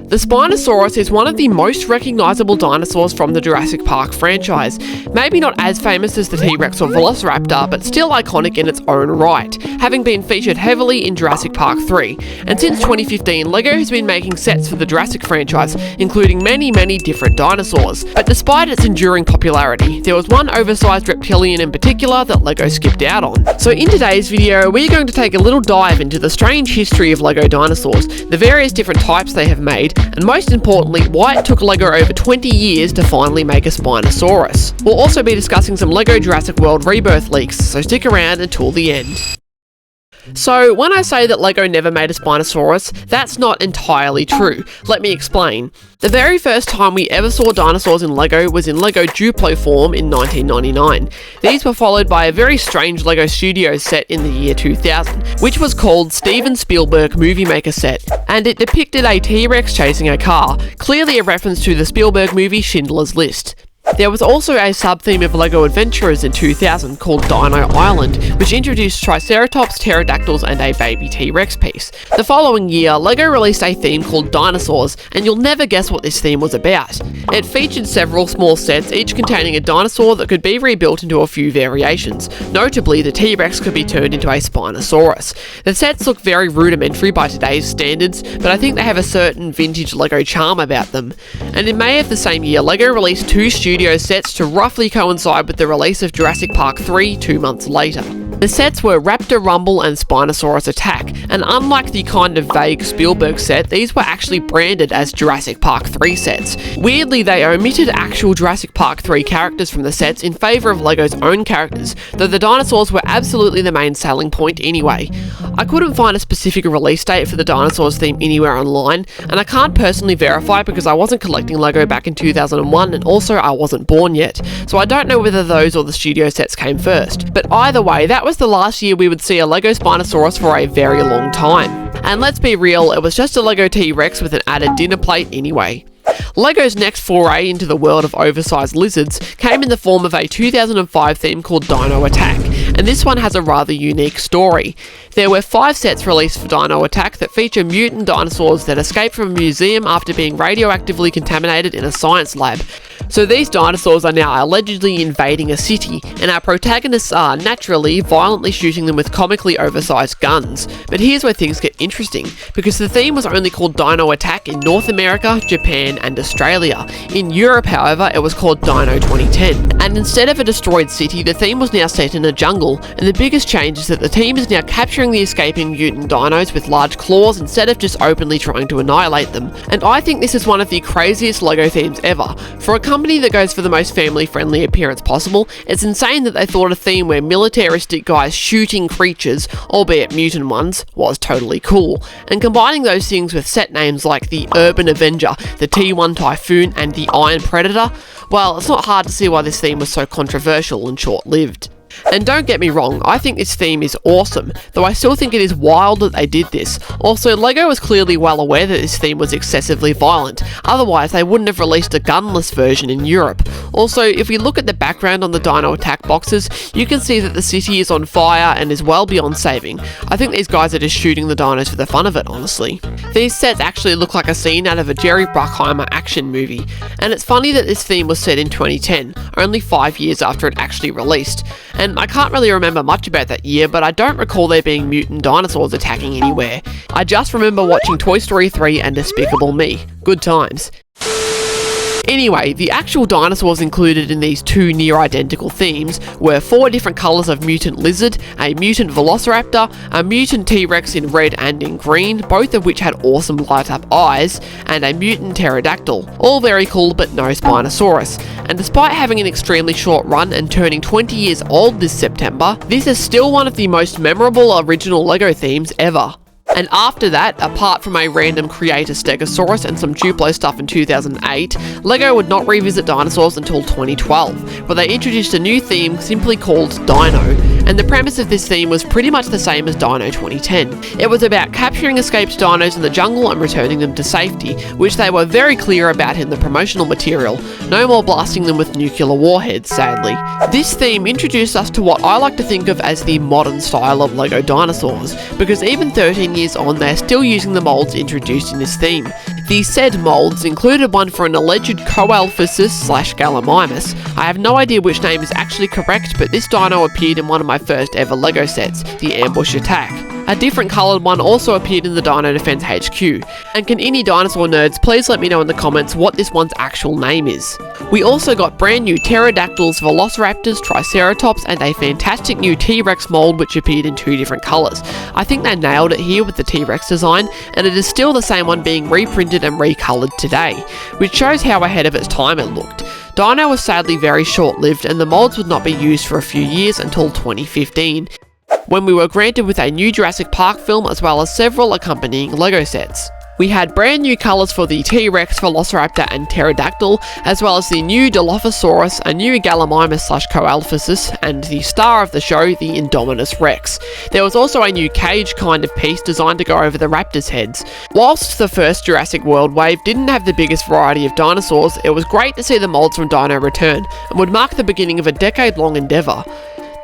The Spinosaurus is one of the most recognisable dinosaurs from the Jurassic Park franchise. Maybe not as famous as the T-Rex or Velociraptor, but still iconic in its own right, having been featured heavily in Jurassic Park 3. And since 2015, LEGO has been making sets for the Jurassic franchise, including many different dinosaurs. But despite its enduring popularity, there was one oversized reptilian in particular that LEGO skipped out on. So in today's video, we're going to take a little dive into the strange history of LEGO dinosaurs, the various different types they have made, and most importantly, why it took LEGO over 20 years to finally make a Spinosaurus. We'll also be discussing some LEGO Jurassic World Rebirth leaks, so stick around until the end. So, when I say that LEGO never made a Spinosaurus, that's not entirely true. Let me explain. The very first time we ever saw dinosaurs in LEGO was in LEGO Duplo form in 1999. These were followed by a very strange LEGO Studios set in the year 2000, which was called Steven Spielberg Movie Maker Set, and it depicted a T-Rex chasing a car, clearly a reference to the Spielberg movie Schindler's List. There was also a sub-theme of LEGO Adventurers in 2000 called Dino Island, which introduced Triceratops, pterodactyls, and a baby T-Rex piece. The following year, LEGO released a theme called Dinosaurs, and you'll never guess what this theme was about. It featured several small sets, each containing a dinosaur that could be rebuilt into a few variations. Notably, the T-Rex could be turned into a Spinosaurus. The sets look very rudimentary by today's standards, but I think they have a certain vintage LEGO charm about them. And in May of the same year, LEGO released two studio sets to roughly coincide with the release of Jurassic Park 3 2 months later. The sets were Raptor Rumble and Spinosaurus Attack, and unlike the kind of vague Spielberg set, these were actually branded as Jurassic Park 3 sets. Weirdly, they omitted actual Jurassic Park 3 characters from the sets in favour of LEGO's own characters, though the dinosaurs were absolutely the main selling point anyway. I couldn't find a specific release date for the dinosaurs theme anywhere online, and I can't personally verify because I wasn't collecting LEGO back in 2001 and also I wasn't born yet, so I don't know whether those or the studio sets came first. But either way, that was the last year we would see a LEGO Spinosaurus for a very long time. And let's be real, it was just a LEGO T-Rex with an added dinner plate anyway. LEGO's next foray into the world of oversized lizards came in the form of a 2005 theme called Dino Attack, and this one has a rather unique story. There were 5 sets released for Dino Attack that feature mutant dinosaurs that escape from a museum after being radioactively contaminated in a science lab. So these dinosaurs are now allegedly invading a city, and our protagonists are, naturally, violently shooting them with comically oversized guns. But here's where things get interesting, because the theme was only called Dino Attack in North America, Japan, and Australia. In Europe, however, it was called Dino 2010. And instead of a destroyed city, the theme was now set in a jungle, and the biggest change is that the team is now capturing the escaping mutant dinos with large claws instead of just openly trying to annihilate them. And I think this is one of the craziest LEGO themes ever. For a company that goes for the most family-friendly appearance possible, it's insane that they thought a theme where militaristic guys shooting creatures, albeit mutant ones, was totally cool. And combining those things with set names like the Urban Avenger, the T1 Typhoon, and the Iron Predator, well, it's not hard to see why this theme was so controversial and short-lived. And don't get me wrong, I think this theme is awesome, though I still think it is wild that they did this. Also, LEGO was clearly well aware that this theme was excessively violent, otherwise they wouldn't have released a gunless version in Europe. Also, if we look at the background on the Dino Attack boxes, you can see that the city is on fire and is well beyond saving. I think these guys are just shooting the dinos for the fun of it, honestly. These sets actually look like a scene out of a Jerry Bruckheimer action movie, and it's funny that this theme was set in 2010, only 5 years after it actually released. And I can't really remember much about that year, but I don't recall there being mutant dinosaurs attacking anywhere. I just remember watching Toy Story 3 and Despicable Me. Good times. Anyway, the actual dinosaurs included in these two near-identical themes were 4 different colours of mutant lizard, a mutant velociraptor, a mutant T-Rex in red and in green, both of which had awesome light-up eyes, and a mutant pterodactyl. All very cool, but no Spinosaurus. And despite having an extremely short run and turning 20 years old this September, this is still one of the most memorable original LEGO themes ever. And after that, apart from a random creator Stegosaurus and some Duplo stuff in 2008, LEGO would not revisit dinosaurs until 2012, where they introduced a new theme simply called Dino, and the premise of this theme was pretty much the same as Dino 2010. It was about capturing escaped dinos in the jungle and returning them to safety, which they were very clear about in the promotional material. No more blasting them with nuclear warheads, sadly. This theme introduced us to what I like to think of as the modern style of LEGO dinosaurs, because even 13 years on, they're still using the molds introduced in this theme. The said moulds included one for an alleged Coelphysis/Gallimimus. I have no idea which name is actually correct, but this dino appeared in one of my first ever LEGO sets, the Ambush Attack. A different coloured one also appeared in the Dino Defense HQ. And can any dinosaur nerds please let me know in the comments what this one's actual name is. We also got brand new pterodactyls, velociraptors, triceratops, and a fantastic new T-Rex mould which appeared in 2 different colours. I think they nailed it here with the T-Rex design, and it is still the same one being reprinted and recoloured today, which shows how ahead of its time it looked. Dino was sadly very short-lived, and the moulds would not be used for a few years until 2015. When we were granted with a new Jurassic Park film as well as several accompanying LEGO sets. We had brand new colours for the T-Rex, Velociraptor and Pterodactyl, as well as the new Dilophosaurus, a new Gallimimus/Coelphysis, and the star of the show, the Indominus Rex. There was also a new cage kind of piece designed to go over the raptors' heads. Whilst the first Jurassic World wave didn't have the biggest variety of dinosaurs, it was great to see the moulds from Dino return, and would mark the beginning of a decade-long endeavour.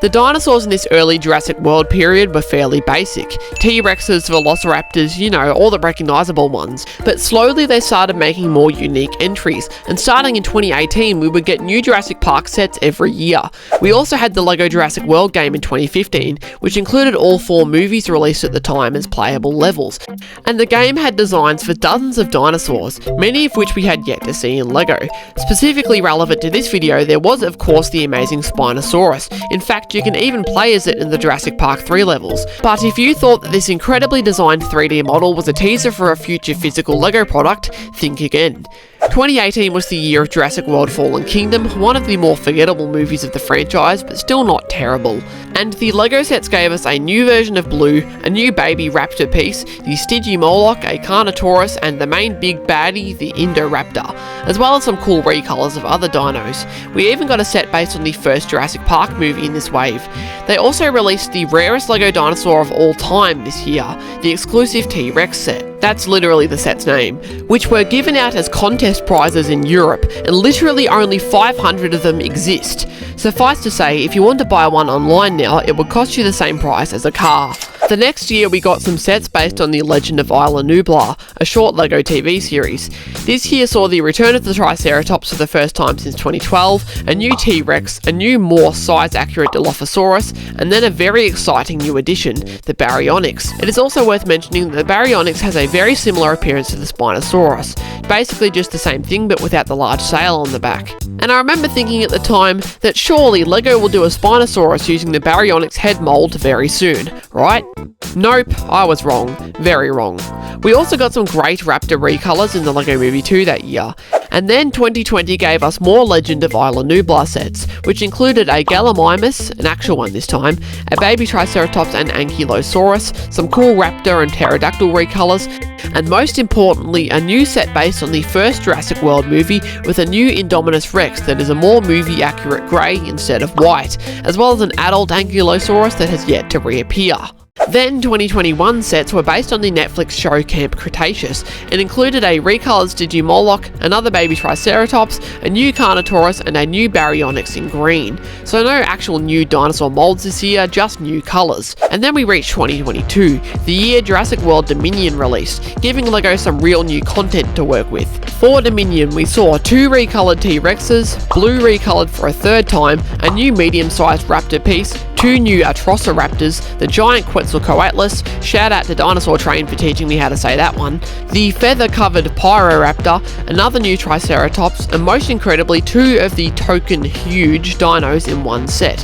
The dinosaurs in this early Jurassic World period were fairly basic. T-Rexes, Velociraptors, you know, all the recognisable ones. But slowly they started making more unique entries, and starting in 2018 we would get new Jurassic Park sets every year. We also had the LEGO Jurassic World game in 2015, which included all 4 movies released at the time as playable levels. And the game had designs for dozens of dinosaurs, many of which we had yet to see in LEGO. Specifically relevant to this video, there was of course the amazing Spinosaurus. In fact, you can even play as it in the Jurassic Park 3 levels. But if you thought that this incredibly designed 3D model was a teaser for a future physical LEGO product, think again. 2018 was the year of Jurassic World Fallen Kingdom, one of the more forgettable movies of the franchise, but still not terrible. And the LEGO sets gave us a new version of Blue, a new baby raptor piece, the Stygimoloch, a Carnotaurus, and the main big baddie, the Indoraptor, as well as some cool recolours of other dinos. We even got a set based on the first Jurassic Park movie in this wave. They also released the rarest LEGO dinosaur of all time this year, the exclusive T-Rex set. That's literally the set's name, which were given out as contest prizes in Europe, and literally only 500 of them exist. Suffice to say, if you want to buy one online now, it would cost you the same price as a car. The next year we got some sets based on the Legend of Isla Nublar, a short LEGO TV series. This year saw the return of the Triceratops for the first time since 2012, a new T-Rex, a new more size-accurate Dilophosaurus, and then a very exciting new addition, the Baryonyx. It is also worth mentioning that the Baryonyx has a very similar appearance to the Spinosaurus, basically just the same thing but without the large sail on the back. And I remember thinking at the time that surely LEGO will do a Spinosaurus using the Baryonyx head mould very soon, right? Nope, I was wrong. Very wrong. We also got some great raptor recolours in the LEGO Movie 2 that year. And then 2020 gave us more Legend of Isla Nublar sets, which included a Gallimimus, an actual one this time, a baby Triceratops and Ankylosaurus, some cool raptor and pterodactyl recolours, and most importantly, a new set based on the first Jurassic World movie with a new Indominus Rex that is a more movie-accurate grey instead of white, as well as an adult Ankylosaurus that has yet to reappear. Then 2021 sets were based on the Netflix show Camp Cretaceous and included a recoloured Stygimoloch, another baby Triceratops, a new Carnotaurus and a new Baryonyx in green. So no actual new dinosaur moulds this year, just new colours. And then we reached 2022, the year Jurassic World Dominion released, giving LEGO some real new content to work with. For Dominion we saw 2 recoloured T-Rexes, Blue recoloured for a 3rd time, a new medium-sized raptor piece, 2 new Atrociraptors, the giant Quetzalcoatlus, shout out to Dinosaur Train for teaching me how to say that one, the feather-covered Pyroraptor, another new Triceratops, and most incredibly 2 of the token huge dinos in one set.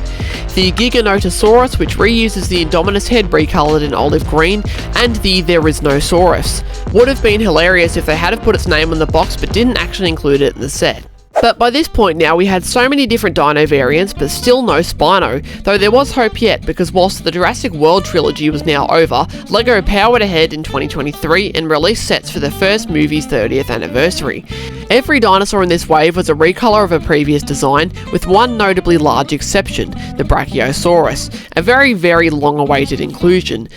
The Giganotosaurus, which reuses the Indominus head recoloured in olive green, and the There Is No Saurus. Would have been hilarious if they had have put its name on the box but didn't actually include it in the set. But by this point now we had so many different dino variants but still no Spino, though there was hope yet because whilst the Jurassic World trilogy was now over, LEGO powered ahead in 2023 and released sets for the first movie's 30th anniversary. Every dinosaur in this wave was a recolour of a previous design, with one notably large exception, the Brachiosaurus, a very long-awaited inclusion.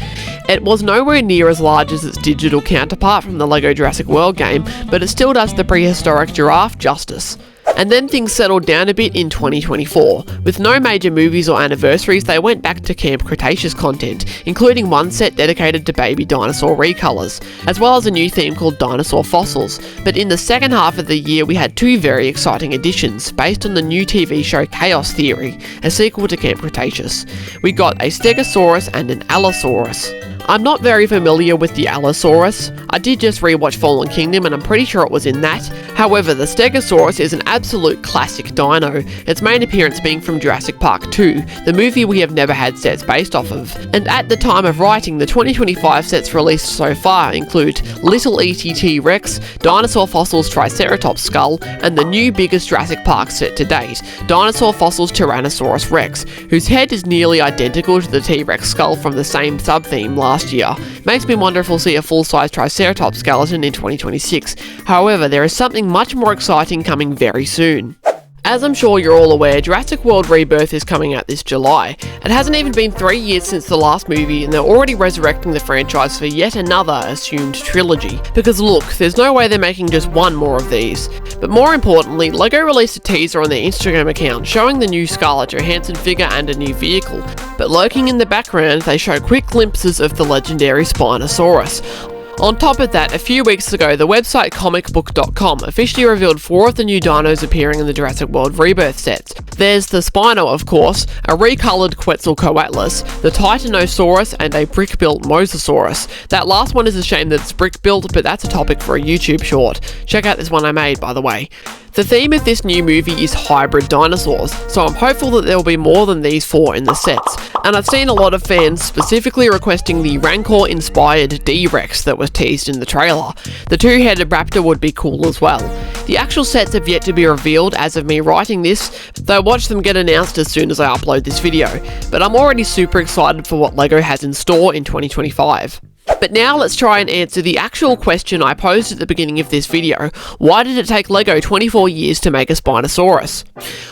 It was nowhere near as large as its digital counterpart from the LEGO Jurassic World game, but it still does the prehistoric giraffe justice. And then things settled down a bit in 2024. With no major movies or anniversaries, they went back to Camp Cretaceous content, including one set dedicated to baby dinosaur recolors, as well as a new theme called Dinosaur Fossils. But in the second half of the year, we had two very exciting additions, based on the new TV show Chaos Theory, a sequel to Camp Cretaceous. We got a Stegosaurus and an Allosaurus. I'm not very familiar with the Allosaurus. I did just rewatch Fallen Kingdom and I'm pretty sure it was in that. However, the Stegosaurus is an absolute classic dino, its main appearance being from Jurassic Park 2, the movie we have never had sets based off of. And at the time of writing, the 2025 sets released so far include Little E.T. T-Rex, Dinosaur Fossils Triceratops Skull, and the new biggest Jurassic Park set to date, Dinosaur Fossils Tyrannosaurus Rex, whose head is nearly identical to the T-Rex skull from the same sub-theme last year. Makes me wonder if we'll see a full-size Triceratops skeleton in 2026. However, there is something much more exciting coming very soon. As I'm sure you're all aware, Jurassic World Rebirth is coming out this July. It hasn't even been 3 years since the last movie and they're already resurrecting the franchise for yet another assumed trilogy. Because look, there's no way they're making just one more of these. But more importantly, LEGO released a teaser on their Instagram account showing the new Scarlett Johansson figure and a new vehicle. But lurking in the background, they show quick glimpses of the legendary Spinosaurus. On top of that, a few weeks ago, the website comicbook.com officially revealed 4 of the new dinos appearing in the Jurassic World Rebirth sets. There's the Spino, of course, a recoloured Quetzalcoatlus, the Titanosaurus, and a brick-built Mosasaurus. That last one is a shame that it's brick-built, but that's a topic for a YouTube short. Check out this one I made, by the way. The theme of this new movie is hybrid dinosaurs, so I'm hopeful that there will be more than these 4 in the sets. And I've seen a lot of fans specifically requesting the Rancor-inspired D-Rex that was teased in the trailer. The 2-headed raptor would be cool as well. The actual sets have yet to be revealed as of me writing this, though watch them get announced as soon as I upload this video. But I'm already super excited for what LEGO has in store in 2025. But now let's try and answer the actual question I posed at the beginning of this video. Why did it take LEGO 24 years to make a Spinosaurus?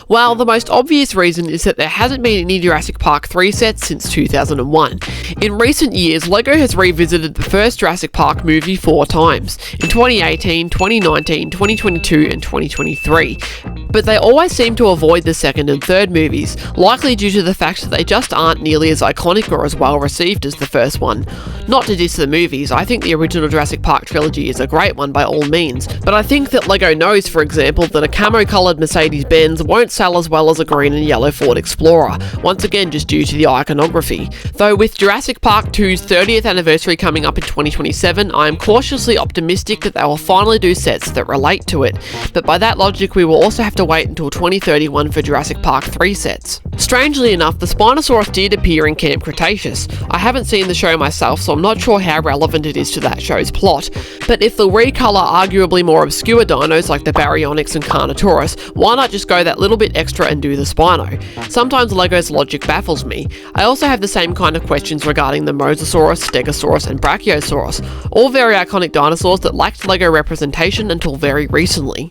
Well, the most obvious reason is that there hasn't been any Jurassic Park 3 sets since 2001. In recent years, LEGO has revisited the first Jurassic Park movie 4 times, in 2018, 2019, 2022 and 2023. But they always seem to avoid the second and third movies, likely due to the fact that they just aren't nearly as iconic or as well received as the first one. Not to diss the movies, I think the original Jurassic Park trilogy is a great one by all means, but I think that LEGO knows, for example, that a camo-coloured Mercedes-Benz won't sell as well as a green and yellow Ford Explorer, once again just due to the iconography. Though with Jurassic Park 2's 30th anniversary coming up in 2027, I am cautiously optimistic that they will finally do sets that relate to it, but by that logic we will also have to wait until 2031 for Jurassic Park 3 sets. Strangely enough, the Spinosaurus did appear in Camp Cretaceous. I haven't seen the show myself, so I'm not sure how relevant it is to that show's plot, but if they'll recolour arguably more obscure dinos like the Baryonyx and Carnotaurus, why not just go that little bit extra and do the Spino? Sometimes LEGO's logic baffles me. I also have the same kind of questions regarding the Mosasaurus, Stegosaurus and Brachiosaurus, all very iconic dinosaurs that lacked LEGO representation until very recently.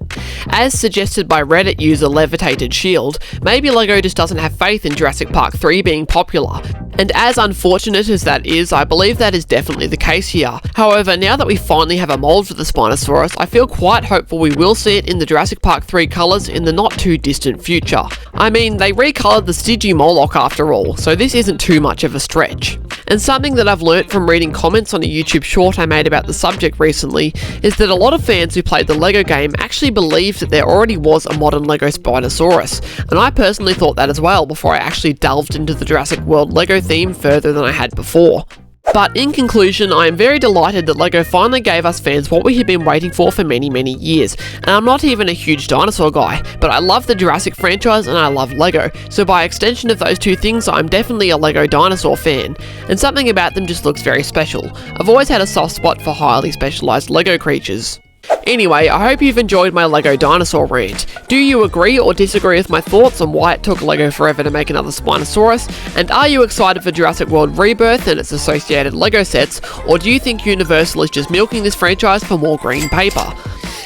As suggested by Reddit user Levitated Shield, maybe LEGO just doesn't have faith in Jurassic Park 3 being popular. And as unfortunate as that is, I believe that is definitely the case here. However, now that we finally have a mould for the Spinosaurus, I feel quite hopeful we will see it in the Jurassic Park 3 colours in the not too distant future. I mean, they recoloured the Stygimoloch after all, so this isn't too much of a stretch. And something that I've learnt from reading comments on a YouTube short I made about the subject recently is that a lot of fans who played the LEGO game actually believed that there already was a modern LEGO Spinosaurus, and I personally thought that as well before I actually delved into the Jurassic World LEGO theme further than I had before. But in conclusion, I am very delighted that LEGO finally gave us fans what we had been waiting for many years. And I'm not even a huge dinosaur guy, but I love the Jurassic franchise and I love LEGO, so by extension of those two things, I'm definitely a LEGO dinosaur fan. And something about them just looks very special. I've always had a soft spot for highly specialised LEGO creatures. Anyway, I hope you've enjoyed my LEGO dinosaur rant. Do you agree or disagree with my thoughts on why it took LEGO forever to make another Spinosaurus? And are you excited for Jurassic World Rebirth and its associated LEGO sets, or do you think Universal is just milking this franchise for more green paper?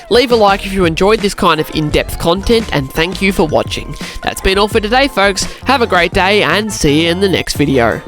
Leave a like if you enjoyed this kind of in-depth content, and thank you for watching. That's been all for today, folks. Have a great day and see you in the next video.